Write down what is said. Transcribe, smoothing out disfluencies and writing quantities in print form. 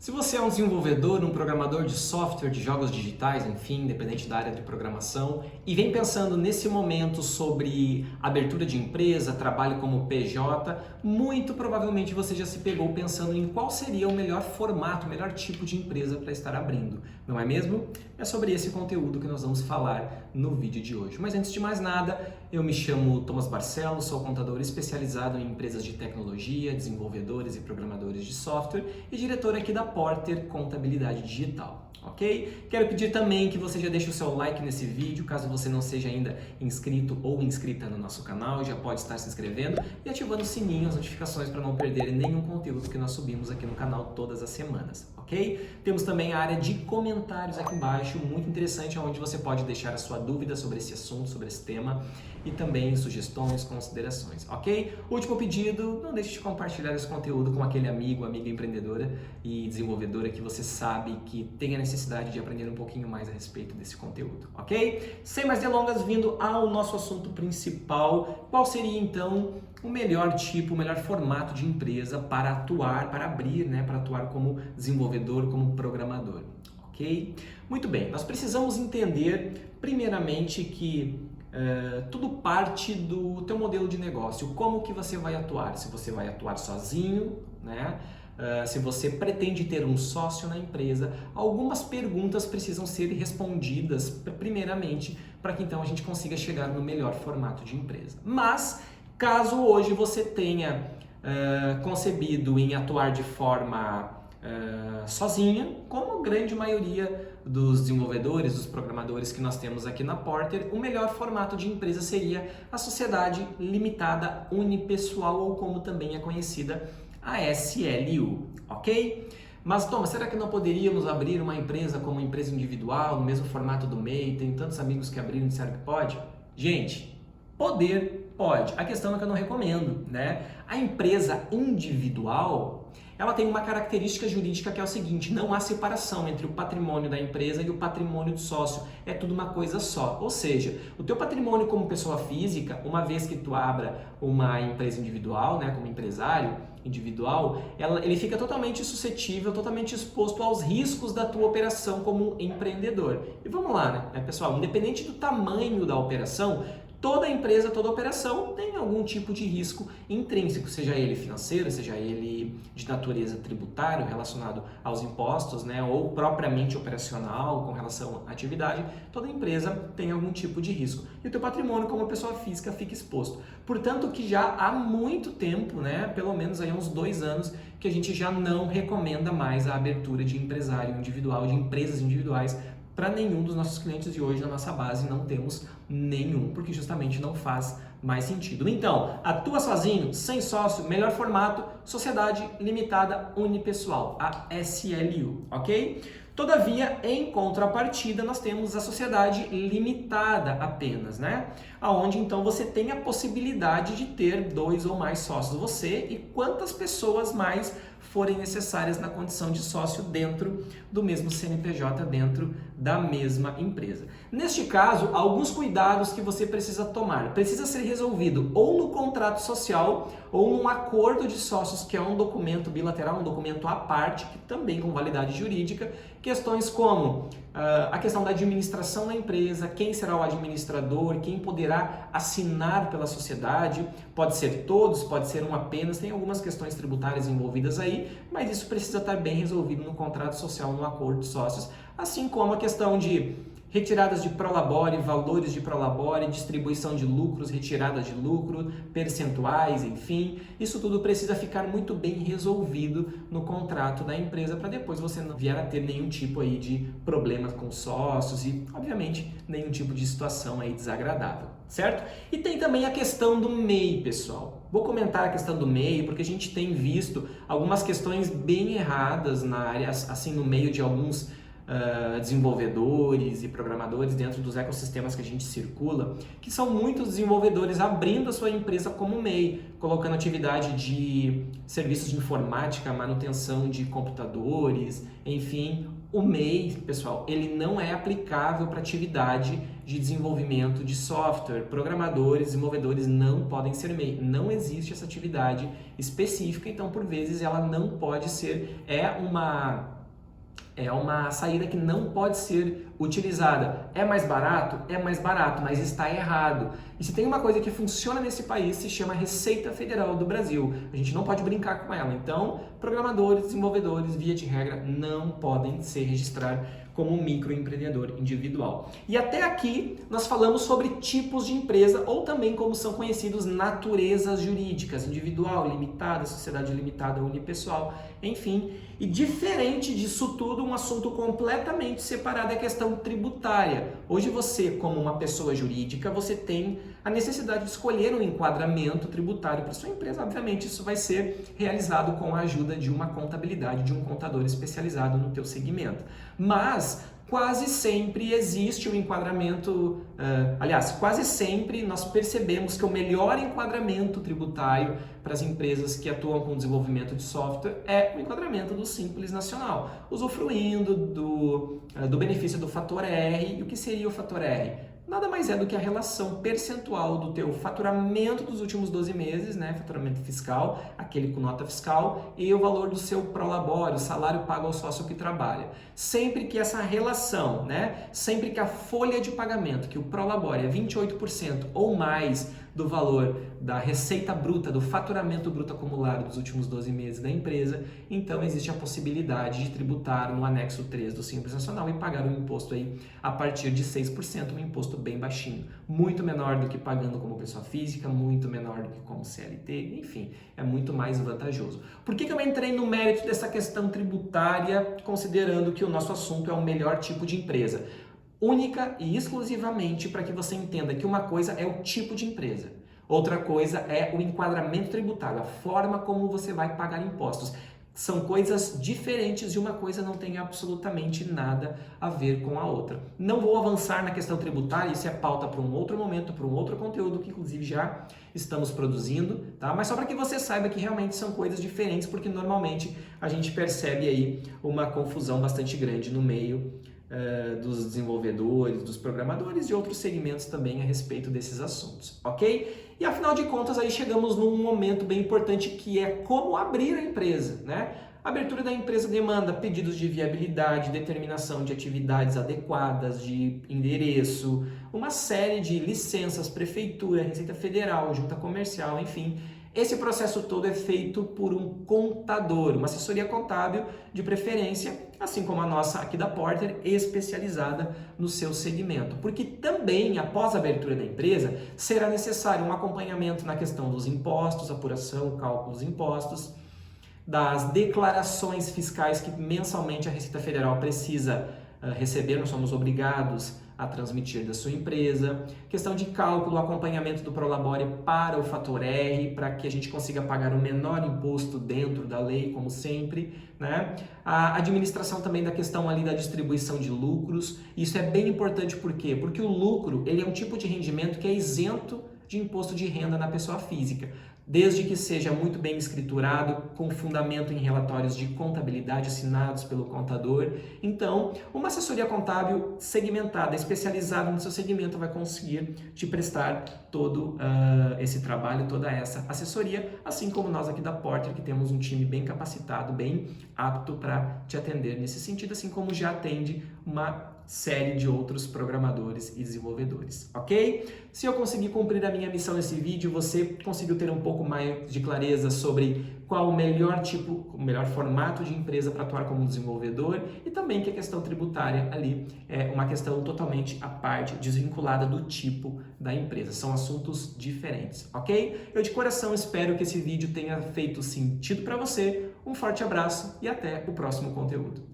Se você é um desenvolvedor, um programador de software, de jogos digitais, enfim, independente da área de programação, e vem pensando nesse momento sobre abertura de empresa, trabalho como PJ, muito provavelmente você já se pegou pensando em qual seria o melhor formato, o melhor tipo de empresa para estar abrindo, não é mesmo? É sobre esse conteúdo que nós vamos falar no vídeo de hoje. Mas antes de mais nada, eu me chamo Thomas Barcelos, sou contador especializado em empresas de tecnologia, desenvolvedores e programadores de software e diretor aqui da Porter Contabilidade Digital, ok? Quero pedir também que você já deixe o seu like nesse vídeo, caso você não seja ainda inscrito ou inscrita no nosso canal, já pode estar se inscrevendo e ativando o sininho, as notificações para não perder nenhum conteúdo que nós subimos aqui no canal todas as semanas, ok? Temos também a área de comentários aqui embaixo, muito interessante, onde você pode deixar a sua dúvida sobre esse assunto, sobre esse tema e também sugestões, considerações, ok? Último pedido, não deixe de compartilhar esse conteúdo com aquele amigo, amiga empreendedora e desenvolvedora que você sabe que tem a necessidade de aprender um pouquinho mais a respeito desse conteúdo, ok? Sem mais delongas, vindo ao nosso assunto principal, qual seria então o melhor tipo, o melhor formato de empresa para atuar, para abrir, né, para atuar como desenvolvedor, como programador, ok? Muito bem, nós precisamos entender primeiramente que tudo parte do teu modelo de negócio, como que você vai atuar, se você vai atuar sozinho, né? Se você pretende ter um sócio na empresa, algumas perguntas precisam ser respondidas primeiramente para que então a gente consiga chegar no melhor formato de empresa. Mas, caso hoje você tenha concebido em atuar de forma sozinha, como a grande maioria dos desenvolvedores, dos programadores que nós temos aqui na Porter, o melhor formato de empresa seria a sociedade limitada unipessoal, ou como também é conhecida, a SLU, ok? Mas, Thomas, será que não poderíamos abrir uma empresa como empresa individual, no mesmo formato do MEI? Tem tantos amigos que abriram e disseram que pode? Gente, poder pode. A questão é que eu não recomendo, né? A empresa individual, ela tem uma característica jurídica que é o seguinte: não há separação entre o patrimônio da empresa e o patrimônio do sócio, é tudo uma coisa só. Ou seja, o teu patrimônio como pessoa física, uma vez que tu abra uma empresa individual, né, como empresário individual, ele fica totalmente suscetível, totalmente exposto aos riscos da tua operação como empreendedor. E vamos lá, né, pessoal, independente do tamanho da operação, toda empresa, toda operação tem algum tipo de risco intrínseco, seja ele financeiro, seja ele de natureza tributária, relacionado aos impostos, né, ou propriamente operacional, com relação à atividade. Toda empresa tem algum tipo de risco. E o teu patrimônio como pessoa física fica exposto. Portanto, que já há muito tempo, né, pelo menos aí há uns 2 anos, que a gente já não recomenda mais a abertura de empresário individual, de empresas individuais, para nenhum dos nossos clientes de hoje. Na nossa base não temos nenhum, porque justamente não faz mais sentido. Então, atua sozinho, sem sócio, melhor formato, sociedade limitada unipessoal, a SLU, ok? Todavia, em contrapartida, nós temos a sociedade limitada apenas, né? Aonde então você tem a possibilidade de ter 2 ou mais sócios, você e quantas pessoas mais forem necessárias na condição de sócio dentro do mesmo CNPJ, dentro da mesma empresa. Neste caso, alguns cuidados que você precisa tomar. Precisa ser resolvido ou no contrato social ou num acordo de sócios, que é um documento bilateral, um documento à parte, que também com validade jurídica. Questões como a questão da administração da empresa, quem será o administrador, quem poderá assinar pela sociedade, pode ser todos, pode ser um apenas, tem algumas questões tributárias envolvidas aí, mas isso precisa estar bem resolvido no contrato social, no acordo de sócios, assim como a questão de retiradas de prolabore, valores de prolabore, distribuição de lucros, retirada de lucro, percentuais, enfim. Isso tudo precisa ficar muito bem resolvido no contrato da empresa para depois você não vier a ter nenhum tipo aí de problema com sócios e, obviamente, nenhum tipo de situação aí desagradável, certo? E tem também a questão do MEI, pessoal. Vou comentar a questão do MEI porque a gente tem visto algumas questões bem erradas na área, assim, no meio de alguns desenvolvedores e programadores dentro dos ecossistemas que a gente circula, que são muitos desenvolvedores abrindo a sua empresa como MEI, colocando atividade de serviços de informática, manutenção de computadores, enfim. O MEI, pessoal, ele não é aplicável para atividade de desenvolvimento de software. Programadores, desenvolvedores não podem ser MEI. Não existe essa atividade específica, então por vezes ela não pode ser, é uma saída que não pode ser utilizada. É mais barato? É mais barato, mas está errado. E se tem uma coisa que funciona nesse país, se chama Receita Federal do Brasil. A gente não pode brincar com ela. Então, programadores, desenvolvedores, via de regra, não podem se registrar como um microempreendedor individual. E até aqui nós falamos sobre tipos de empresa, ou também como são conhecidos, naturezas jurídicas, individual, limitada, sociedade limitada, unipessoal, enfim. E diferente disso tudo, um assunto completamente separado é a questão tributária. Hoje você, como uma pessoa jurídica, você tem a necessidade de escolher um enquadramento tributário para sua empresa. Obviamente isso vai ser realizado com a ajuda de uma contabilidade, de um contador especializado no teu segmento. Mas quase sempre existe um enquadramento, quase sempre nós percebemos que o melhor enquadramento tributário para as empresas que atuam com desenvolvimento de software é o enquadramento do Simples Nacional, usufruindo do benefício do fator R. E o que seria o fator R? Nada mais é do que a relação percentual do teu faturamento dos últimos 12 meses, né, faturamento fiscal, aquele com nota fiscal, e o valor do seu prolabore, o salário pago ao sócio que trabalha. Sempre que essa relação, né, sempre que a folha de pagamento, que o prolabore é 28% ou mais do valor da receita bruta, do faturamento bruto acumulado dos últimos 12 meses da empresa, então existe a possibilidade de tributar no anexo 3 do Simples Nacional e pagar um imposto aí a partir de 6%, um imposto bem baixinho, muito menor do que pagando como pessoa física, muito menor do que como CLT, enfim, é muito mais vantajoso. Por que eu entrei no mérito dessa questão tributária, considerando que o nosso assunto é o melhor tipo de empresa? Única e exclusivamente para que você entenda que uma coisa é o tipo de empresa, outra coisa é o enquadramento tributário, a forma como você vai pagar impostos. São coisas diferentes e uma coisa não tem absolutamente nada a ver com a outra. Não vou avançar na questão tributária, isso é pauta para um outro momento, para um outro conteúdo que inclusive já estamos produzindo, tá? Mas só para que você saiba que realmente são coisas diferentes, porque normalmente a gente percebe aí uma confusão bastante grande no meio dos desenvolvedores, dos programadores e outros segmentos também a respeito desses assuntos, ok? E afinal de contas aí chegamos num momento bem importante que é como abrir a empresa, né? A abertura da empresa demanda pedidos de viabilidade, determinação de atividades adequadas, de endereço, uma série de licenças, prefeitura, Receita Federal, junta comercial, enfim. Esse processo todo é feito por um contador, uma assessoria contábil de preferência, assim como a nossa aqui da Porter, especializada no seu segmento. Porque também, após a abertura da empresa, será necessário um acompanhamento na questão dos impostos, apuração, cálculo dos impostos, das declarações fiscais que mensalmente a Receita Federal precisa receber, nós somos obrigados a transmitir da sua empresa, questão de cálculo, acompanhamento do prolabore para o fator R, para que a gente consiga pagar o menor imposto dentro da lei, como sempre, né? A administração também da questão ali da distribuição de lucros, isso é bem importante, por quê? Porque o lucro, ele é um tipo de rendimento que é isento de imposto de renda na pessoa física, desde que seja muito bem escriturado, com fundamento em relatórios de contabilidade assinados pelo contador. Então, uma assessoria contábil segmentada, especializada no seu segmento, vai conseguir te prestar todo esse trabalho, toda essa assessoria, assim como nós aqui da Porter, que temos um time bem capacitado, bem apto para te atender nesse sentido, assim como já atende uma série de outros programadores e desenvolvedores, ok? Se eu conseguir cumprir a minha missão nesse vídeo, você conseguiu ter um pouco mais de clareza sobre qual o melhor tipo, o melhor formato de empresa para atuar como desenvolvedor e também que a questão tributária ali é uma questão totalmente à parte, desvinculada do tipo da empresa. São assuntos diferentes, ok? Eu de coração espero que esse vídeo tenha feito sentido para você. Um forte abraço e até o próximo conteúdo.